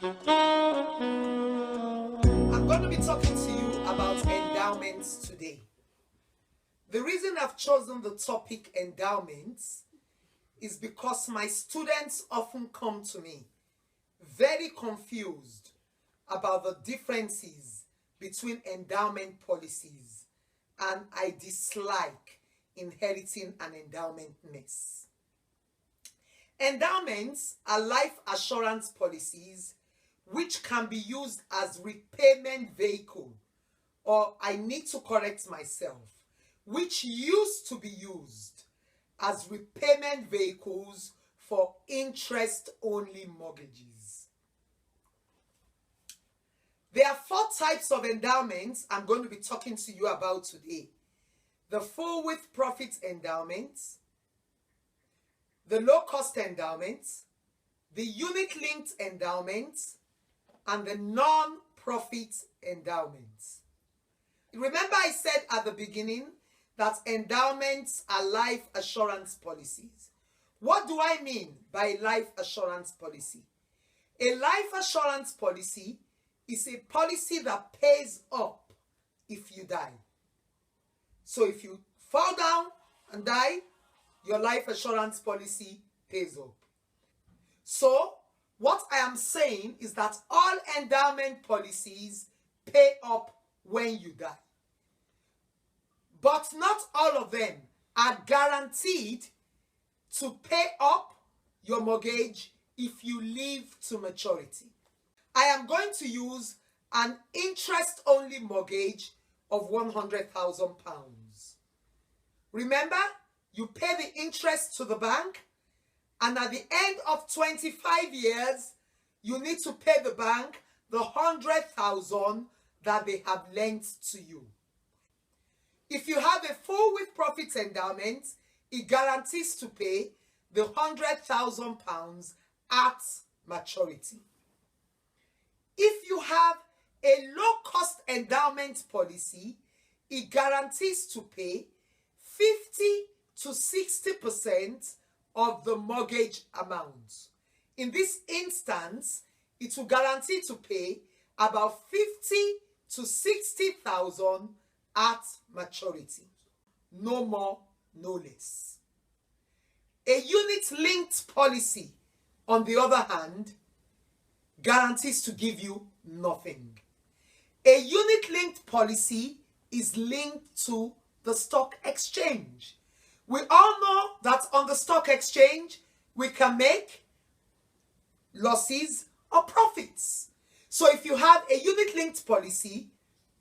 I'm going to be talking to you about endowments today. The reason I've chosen the topic endowments is because my students often come to me very confused about the differences between endowment policies, and I dislike inheriting an endowment mess. Endowments are life assurance policies which can be used as repayment vehicle, or I need to correct myself, which used to be used as repayment vehicles for interest-only mortgages. There are 4 types of endowments I'm going to be talking to you about today. The full with profit endowments, the low-cost endowments, the unit-linked endowments, and the non-profit endowments. Remember I said at the beginning that endowments are life assurance policies. What do I mean by life assurance policy? A life assurance policy is a policy that pays up if you die. So if you fall down and die, your life assurance policy pays up. So what I am saying is that all endowment policies pay up when you die. But not all of them are guaranteed to pay up your mortgage if you live to maturity. I am going to use an interest-only mortgage of £100,000. Remember, you pay the interest to the bank, and at the end of 25 years, you need to pay the bank the £100,000 that they have lent to you. If you have a full with profit endowment, it guarantees to pay the £100,000 at maturity. If you have a low-cost endowment policy, it guarantees to pay 50 to 60% of the mortgage amount. In this instance, it will guarantee to pay about 50 to 60,000 at maturity. No more, no less. A unit-linked policy, on the other hand, guarantees to give you nothing. A unit-linked policy is linked to the stock exchange. We all know that on the stock exchange, we can make losses or profits. So if you have a unit-linked policy,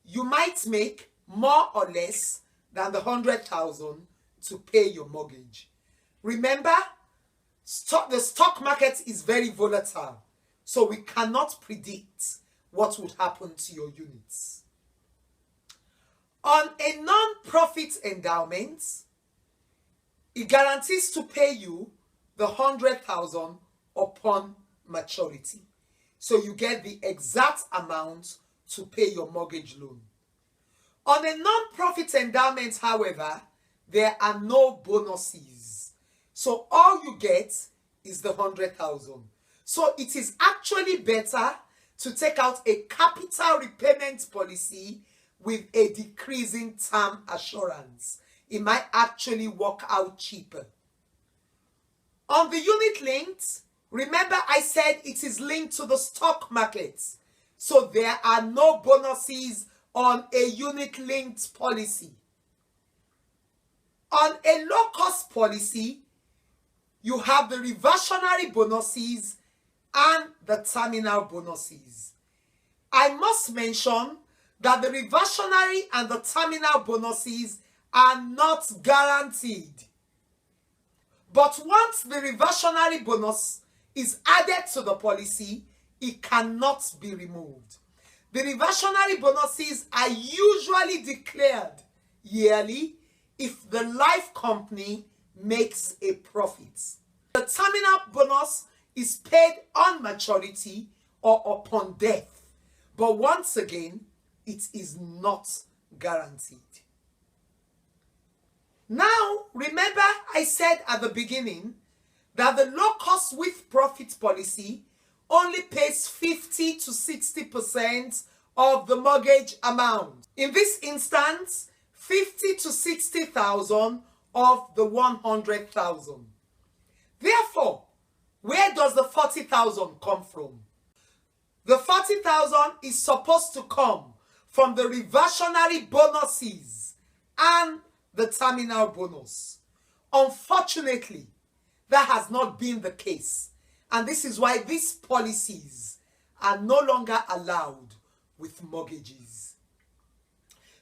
you might make more or less than the 100,000 to pay your mortgage. Remember, the stock market is very volatile, so we cannot predict what would happen to your units. On a non-profit endowment, it guarantees to pay you the 100,000 upon maturity. So you get the exact amount to pay your mortgage loan. On a non-profit endowment, however, there are no bonuses. So all you get is the 100,000. So it is actually better to take out a capital repayment policy with a decreasing term assurance. It might actually work out cheaper. On the unit linked, remember I said it is linked to the stock market. So there are no bonuses on a unit linked policy. On a low cost policy, you have the reversionary bonuses and the terminal bonuses. I must mention that the reversionary and the terminal bonuses are not guaranteed. But once the reversionary bonus is added to the policy, it cannot be removed. The reversionary bonuses are usually declared yearly if the life company makes a profit. The terminal bonus is paid on maturity or upon death, but once again, it is not guaranteed. Now, remember I said at the beginning that the low cost with profit policy only pays 50 to 60% of the mortgage amount. In this instance, 50 to 60,000 of the 100,000. Therefore, where does the 40,000 come from? The 40,000 is supposed to come from the reversionary bonuses and the terminal bonus. Unfortunately, that has not been the case. And this is why these policies are no longer allowed with mortgages.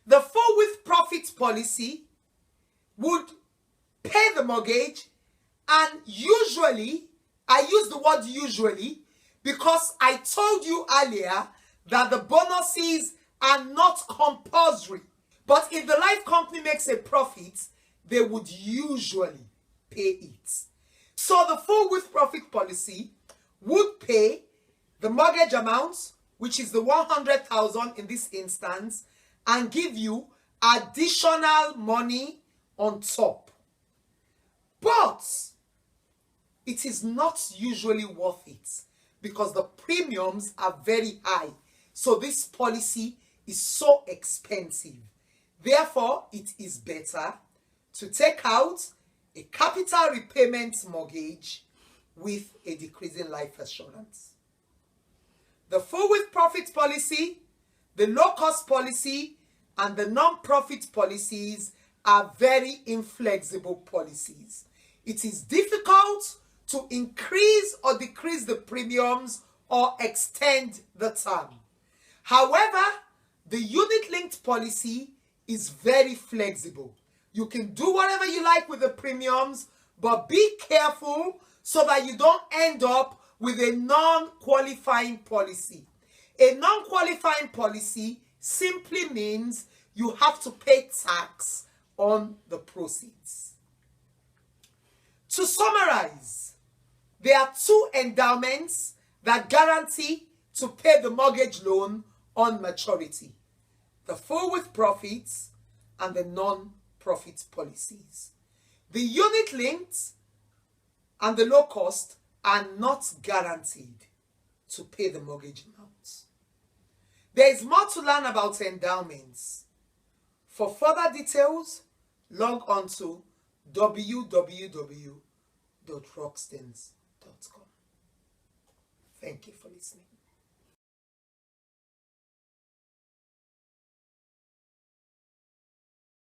The full with profit policy would pay the mortgage, and usually, I use the word usually because I told you earlier that the bonuses are not compulsory. But if the life company makes a profit, they would usually pay it. So the full with profit policy would pay the mortgage amount, which is the 100,000 in this instance, and give you additional money on top. But it is not usually worth it because the premiums are very high. So this policy is so expensive. Therefore, it is better to take out a capital repayment mortgage with a decreasing life assurance. The full with profit policy, the low cost policy, and the non-profit policies are very inflexible policies. It is difficult to increase or decrease the premiums or extend the term. However, the unit-linked policy is very flexible. You can do whatever you like with the premiums, but be careful so that you don't end up with a non-qualifying policy. A non-qualifying policy simply means you have to pay tax on the proceeds. To summarize, there are two endowments that guarantee to pay the mortgage loan on maturity: the full with profits and the non-profit policies. The unit linked and the low cost are not guaranteed to pay the mortgage amount. There is more to learn about endowments. For further details, log on to www.ruksons.com. Thank you for listening.